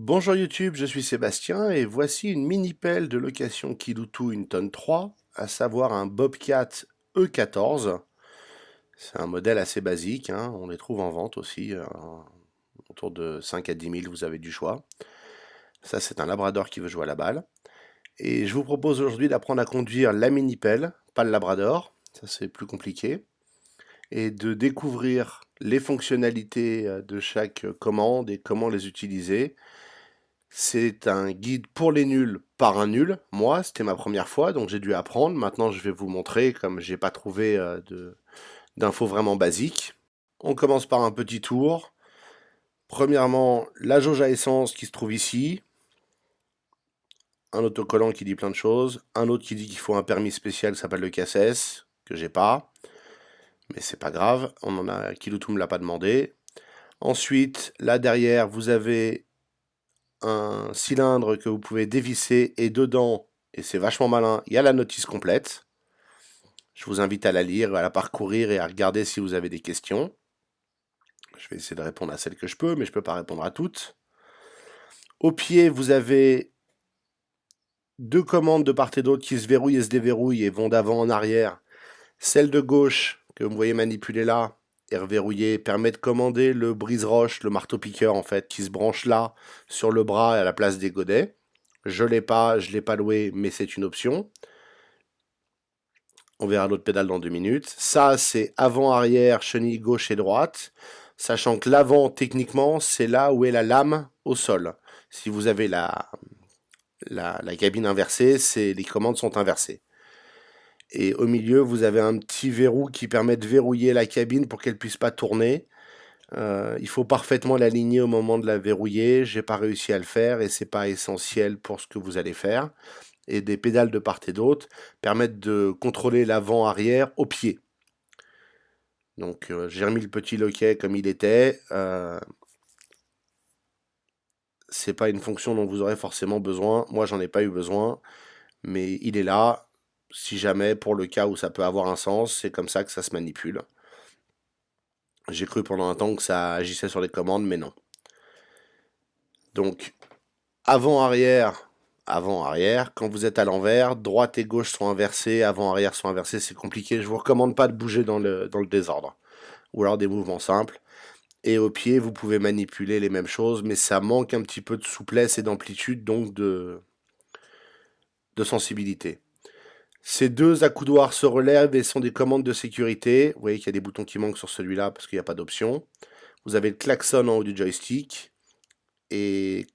Bonjour YouTube, je suis Sébastien et voici une mini-pelle de location Kiloutou une tonne 3, à savoir un Bobcat E14. C'est un modèle assez basique, hein, on les trouve en vente aussi, autour de 5 à 10 000, vous avez du choix. Ça c'est un Labrador qui veut jouer à la balle. Et je vous propose aujourd'hui d'apprendre à conduire la mini-pelle, pas le Labrador, ça c'est plus compliqué, et de découvrir les fonctionnalités de chaque commande et comment les utiliser. C'est un guide pour les nuls par un nul. Moi, c'était ma première fois, donc j'ai dû apprendre. Maintenant, je vais vous montrer, comme j'ai pas trouvé d'infos vraiment basiques. On commence par un petit tour. Premièrement, la jauge à essence qui se trouve ici. Un autocollant qui dit plein de choses. Un autre qui dit qu'il faut un permis spécial qui s'appelle le CACES, que j'ai pas. Mais c'est pas grave, on en a, Kiloutou me l'a pas demandé. Ensuite, là derrière, vous avez un cylindre que vous pouvez dévisser et dedans, et c'est vachement malin, il y a la notice complète. Je vous invite à la lire, à la parcourir et à regarder si vous avez des questions. Je vais essayer de répondre à celles que je peux, mais je ne peux pas répondre à toutes. Au pied, vous avez deux commandes de part et d'autre qui se verrouillent et se déverrouillent et vont d'avant en arrière. Celle de gauche, que vous voyez manipuler là, et reverrouiller, permet de commander le brise-roche, le marteau-piqueur en fait, qui se branche là, sur le bras à la place des godets. Je l'ai pas, je l'ai pas loué, mais c'est une option. On verra l'autre pédale dans 2 minutes. Ça, c'est avant-arrière, chenille gauche et droite. Sachant que l'avant, techniquement, c'est là où est la lame au sol. Si vous avez la cabine inversée, les commandes sont inversées. Et au milieu, vous avez un petit verrou qui permet de verrouiller la cabine pour qu'elle ne puisse pas tourner. Il faut parfaitement l'aligner au moment de la verrouiller. J'ai pas réussi à le faire et c'est pas essentiel pour ce que vous allez faire. Et des pédales de part et d'autre permettent de contrôler l'avant-arrière au pied. Donc j'ai remis le petit loquet comme il était. C'est pas une fonction dont vous aurez forcément besoin. Moi j'en ai pas eu besoin, mais il est là. Si jamais, pour le cas où ça peut avoir un sens, c'est comme ça que ça se manipule. J'ai cru pendant un temps que ça agissait sur les commandes, mais non. Donc avant-arrière, avant-arrière. Quand vous êtes à l'envers, droite et gauche sont inversées, avant-arrière sont inversées, c'est compliqué. Je vous recommande pas de bouger dans le désordre. Ou alors des mouvements simples. Et au pied, vous pouvez manipuler les mêmes choses, mais ça manque un petit peu de souplesse et d'amplitude, donc de sensibilité. Ces deux accoudoirs se relèvent et sont des commandes de sécurité. Vous voyez qu'il y a des boutons qui manquent sur celui-là parce qu'il n'y a pas d'option. Vous avez le klaxon en haut du joystick. Et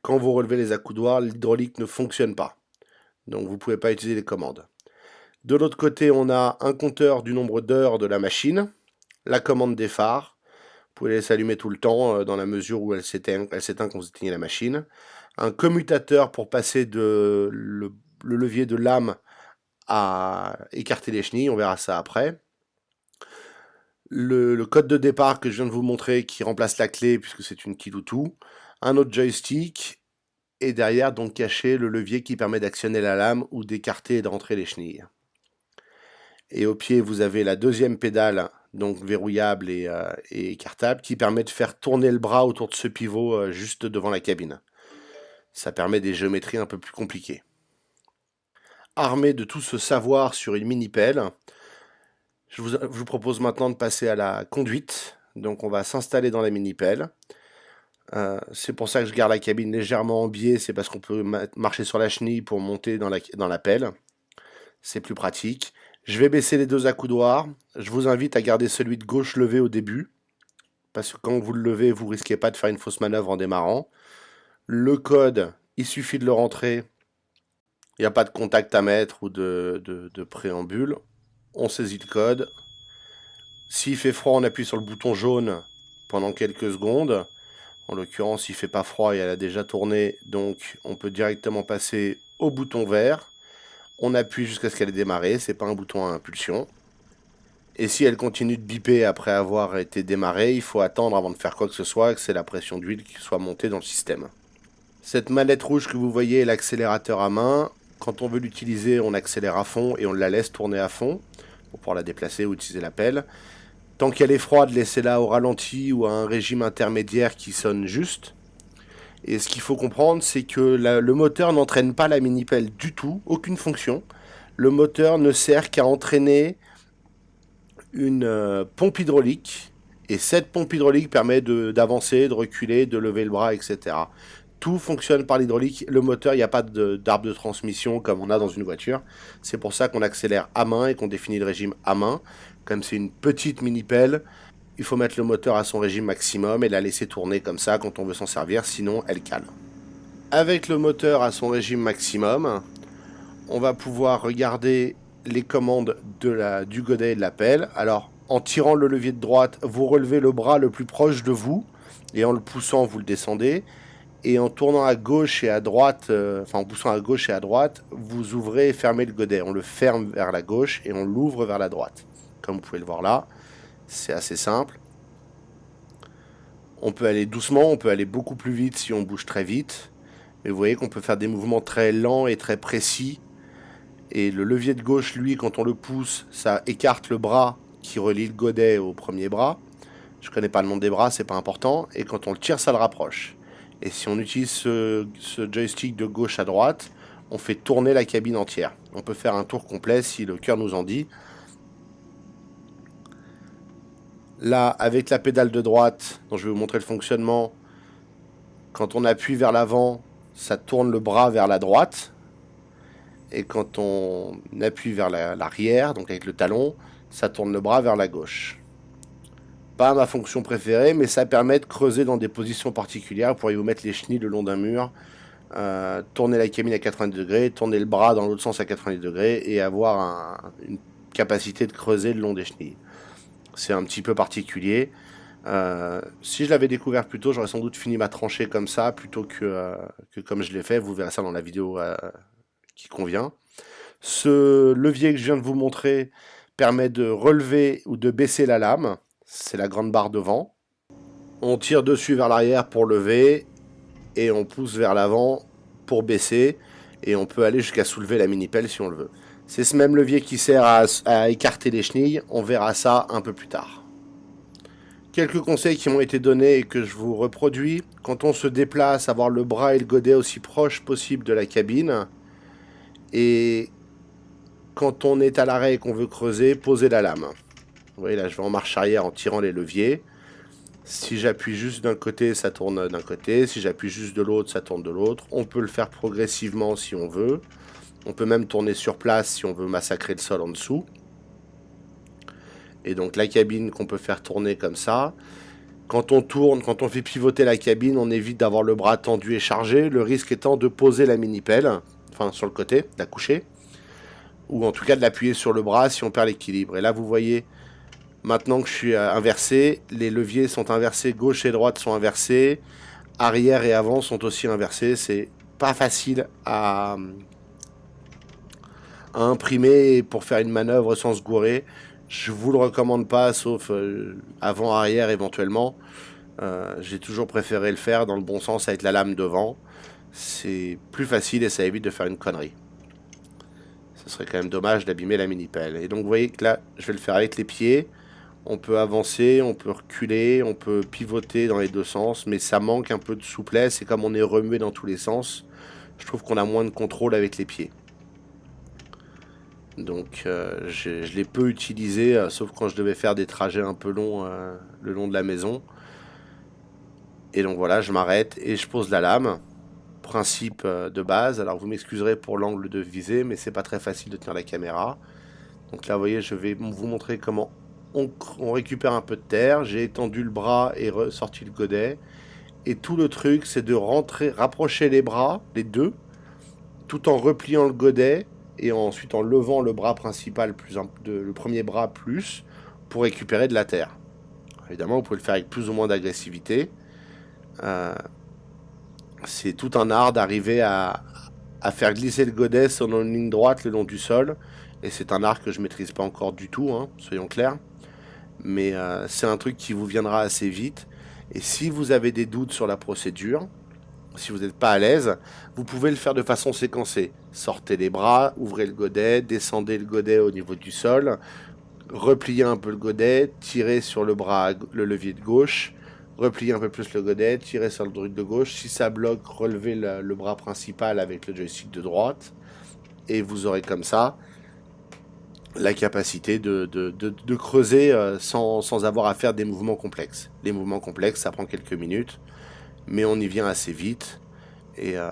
quand vous relevez les accoudoirs, l'hydraulique ne fonctionne pas. Donc vous ne pouvez pas utiliser les commandes. De l'autre côté, on a un compteur du nombre d'heures de la machine, la commande des phares. Vous pouvez les laisser allumer tout le temps dans la mesure où elle s'éteint quand vous éteignez la machine. Un commutateur pour passer le levier de lame à écarter les chenilles, on verra ça après. Le code de départ que je viens de vous montrer qui remplace la clé puisque c'est une Kiloutou. Un autre joystick et derrière donc caché le levier qui permet d'actionner la lame ou d'écarter et de rentrer les chenilles. Et au pied vous avez la deuxième pédale donc verrouillable et écartable qui permet de faire tourner le bras autour de ce pivot juste devant la cabine. Ça permet des géométries un peu plus compliquées. Armé de tout ce savoir sur une mini-pelle, je vous propose maintenant de passer à la conduite. Donc on va s'installer dans la mini-pelle. C'est pour ça que je garde la cabine légèrement en biais, c'est parce qu'on peut marcher sur la chenille pour monter dans la pelle. C'est plus pratique. Je vais baisser les deux accoudoirs. Je vous invite à garder celui de gauche levé au début, parce que quand vous le levez, vous risquez pas de faire une fausse manœuvre en démarrant. Le code, il suffit de le rentrer. Il n'y a pas de contact à mettre ou de préambule. On saisit le code. S'il fait froid, on appuie sur le bouton jaune pendant quelques secondes. En l'occurrence, il fait pas froid et elle a déjà tourné, donc on peut directement passer au bouton vert. On appuie jusqu'à ce qu'elle ait démarré, c'est pas un bouton à impulsion. Et si elle continue de biper après avoir été démarrée, il faut attendre avant de faire quoi que ce soit, que c'est la pression d'huile qui soit montée dans le système. Cette mallette rouge que vous voyez est l'accélérateur à main. Quand on veut l'utiliser, on accélère à fond et on la laisse tourner à fond pour pouvoir la déplacer ou utiliser la pelle. Tant qu'elle est froide, laissez-la au ralenti ou à un régime intermédiaire qui sonne juste. Et ce qu'il faut comprendre, c'est que le moteur n'entraîne pas la mini-pelle du tout, aucune fonction. Le moteur ne sert qu'à entraîner une pompe hydraulique. Et cette pompe hydraulique permet d'avancer, de reculer, de lever le bras, etc. Tout fonctionne par l'hydraulique. Le moteur, il n'y a pas d'arbre de transmission comme on a dans une voiture. C'est pour ça qu'on accélère à main et qu'on définit le régime à main. Comme c'est une petite mini-pelle, il faut mettre le moteur à son régime maximum et la laisser tourner comme ça quand on veut s'en servir, sinon elle cale. Avec le moteur à son régime maximum, on va pouvoir regarder les commandes du godet et de la pelle. Alors, en tirant le levier de droite, vous relevez le bras le plus proche de vous, et en le poussant, vous le descendez. Et en tournant à gauche et à droite, en poussant à gauche et à droite, vous ouvrez et fermez le godet. On le ferme vers la gauche et on l'ouvre vers la droite. Comme vous pouvez le voir là, c'est assez simple. On peut aller doucement, on peut aller beaucoup plus vite si on bouge très vite. Mais vous voyez qu'on peut faire des mouvements très lents et très précis. Et le levier de gauche, lui, quand on le pousse, ça écarte le bras qui relie le godet au premier bras. Je ne connais pas le nom des bras, c'est pas important. Et quand on le tire, ça le rapproche. Et si on utilise ce joystick de gauche à droite, on fait tourner la cabine entière. On peut faire un tour complet si le cœur nous en dit. Là, avec la pédale de droite, dont je vais vous montrer le fonctionnement, quand on appuie vers l'avant, ça tourne le bras vers la droite. Et quand on appuie vers l'arrière, donc avec le talon, ça tourne le bras vers la gauche. Pas ma fonction préférée, mais ça permet de creuser dans des positions particulières. Vous pourriez vous mettre les chenilles le long d'un mur, tourner la cabine à 90 degrés, tourner le bras dans l'autre sens à 90 degrés et avoir une capacité de creuser le long des chenilles. C'est un petit peu particulier. Si je l'avais découvert plus tôt, j'aurais sans doute fini ma tranchée comme ça, plutôt que comme je l'ai fait. Vous verrez ça dans la vidéo qui convient. Ce levier que je viens de vous montrer permet de relever ou de baisser la lame. C'est la grande barre devant. On tire dessus vers l'arrière pour lever et on pousse vers l'avant pour baisser. Et on peut aller jusqu'à soulever la mini-pelle si on le veut. C'est ce même levier qui sert à écarter les chenilles. On verra ça un peu plus tard. Quelques conseils qui m'ont été donnés et que je vous reproduis. Quand on se déplace, avoir le bras et le godet aussi proches possible de la cabine. Et quand on est à l'arrêt et qu'on veut creuser, poser la lame. Vous voyez là, je vais en marche arrière en tirant les leviers. Si j'appuie juste d'un côté, ça tourne d'un côté. Si j'appuie juste de l'autre, ça tourne de l'autre. On peut le faire progressivement si on veut. On peut même tourner sur place si on veut massacrer le sol en dessous. Et donc la cabine qu'on peut faire tourner comme ça. Quand on tourne, quand on fait pivoter la cabine, on évite d'avoir le bras tendu et chargé. Le risque étant de poser la mini-pelle, enfin sur le côté, de la coucher. Ou en tout cas de l'appuyer sur le bras si on perd l'équilibre. Et là vous voyez, maintenant que je suis inversé, les leviers sont inversés, gauche et droite sont inversés. Arrière et avant sont aussi inversés. C'est pas facile à imprimer pour faire une manœuvre sans se gourer. Je vous le recommande pas, sauf avant-arrière éventuellement. J'ai toujours préféré le faire dans le bon sens avec la lame devant. C'est plus facile et ça évite de faire une connerie. Ce serait quand même dommage d'abîmer la mini-pelle. Et donc vous voyez que là, je vais le faire avec les pieds. On peut avancer, on peut reculer, on peut pivoter dans les deux sens, mais ça manque un peu de souplesse. Et comme on est remué dans tous les sens, je trouve qu'on a moins de contrôle avec les pieds. Donc je l'ai peu utilisé, sauf quand je devais faire des trajets un peu longs le long de la maison. Et donc voilà, je m'arrête et je pose la lame. Principe de base. Alors vous m'excuserez pour l'angle de visée, mais c'est pas très facile de tenir la caméra. Donc là, vous voyez, je vais vous montrer comment on récupère un peu de terre. J'ai étendu le bras et ressorti le godet. Et tout le truc, c'est de rapprocher les bras, les deux, tout en repliant le godet et ensuite en levant le bras principal, le premier bras plus, pour récupérer de la terre. Évidemment, vous pouvez le faire avec plus ou moins d'agressivité. C'est tout un art d'arriver à faire glisser le godet selon une ligne droite le long du sol. Et c'est un art que je maîtrise pas encore du tout, hein, soyons clairs. Mais c'est un truc qui vous viendra assez vite. Et si vous avez des doutes sur la procédure, si vous n'êtes pas à l'aise, vous pouvez le faire de façon séquencée. Sortez les bras, ouvrez le godet, descendez le godet au niveau du sol, repliez un peu le godet, tirez sur le levier de gauche, repliez un peu plus le godet, tirez sur le truc de gauche. Si ça bloque, relevez le bras principal avec le joystick de droite. Et vous aurez comme ça la capacité de creuser sans avoir à faire des mouvements complexes. Les mouvements complexes, ça prend quelques minutes, mais on y vient assez vite. Et, euh,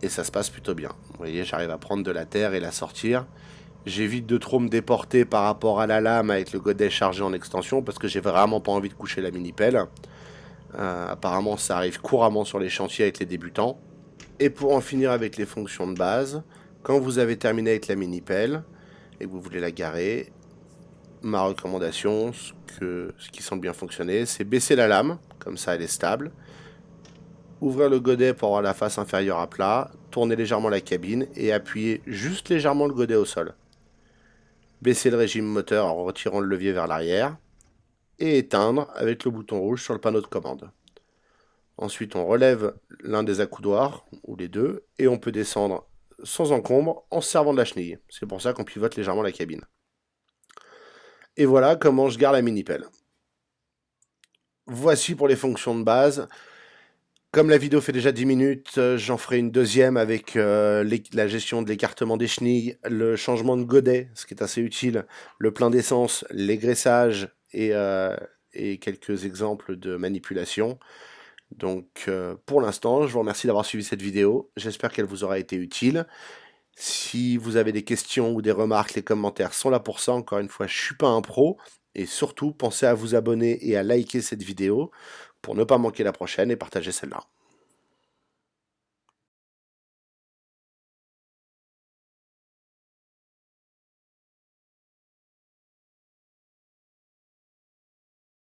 et ça se passe plutôt bien. Vous voyez, j'arrive à prendre de la terre et la sortir. J'évite de trop me déporter par rapport à la lame avec le godet chargé en extension parce que j'ai vraiment pas envie de coucher la mini-pelle. Apparemment, ça arrive couramment sur les chantiers avec les débutants. Et pour en finir avec les fonctions de base, quand vous avez terminé avec la mini-pelle et que vous voulez la garer, ma recommandation, ce qui semble bien fonctionner, c'est baisser la lame, comme ça elle est stable, ouvrir le godet pour avoir la face inférieure à plat, tourner légèrement la cabine et appuyer juste légèrement le godet au sol. Baisser le régime moteur en retirant le levier vers l'arrière et éteindre avec le bouton rouge sur le panneau de commande. Ensuite, on relève l'un des accoudoirs, ou les deux, et on peut descendre sans encombre en se servant de la chenille. C'est pour ça qu'on pivote légèrement la cabine. Et voilà comment je gare la mini-pelle. Voici pour les fonctions de base. Comme la vidéo fait déjà 10 minutes, j'en ferai une deuxième avec la gestion de l'écartement des chenilles, le changement de godet, ce qui est assez utile, le plein d'essence, les graissages et quelques exemples de manipulation. Donc pour l'instant, je vous remercie d'avoir suivi cette vidéo. J'espère qu'elle vous aura été utile. Si vous avez des questions ou des remarques, les commentaires sont là pour ça. Encore une fois, je suis pas un pro. Et surtout, pensez à vous abonner et à liker cette vidéo pour ne pas manquer la prochaine et partager celle-là.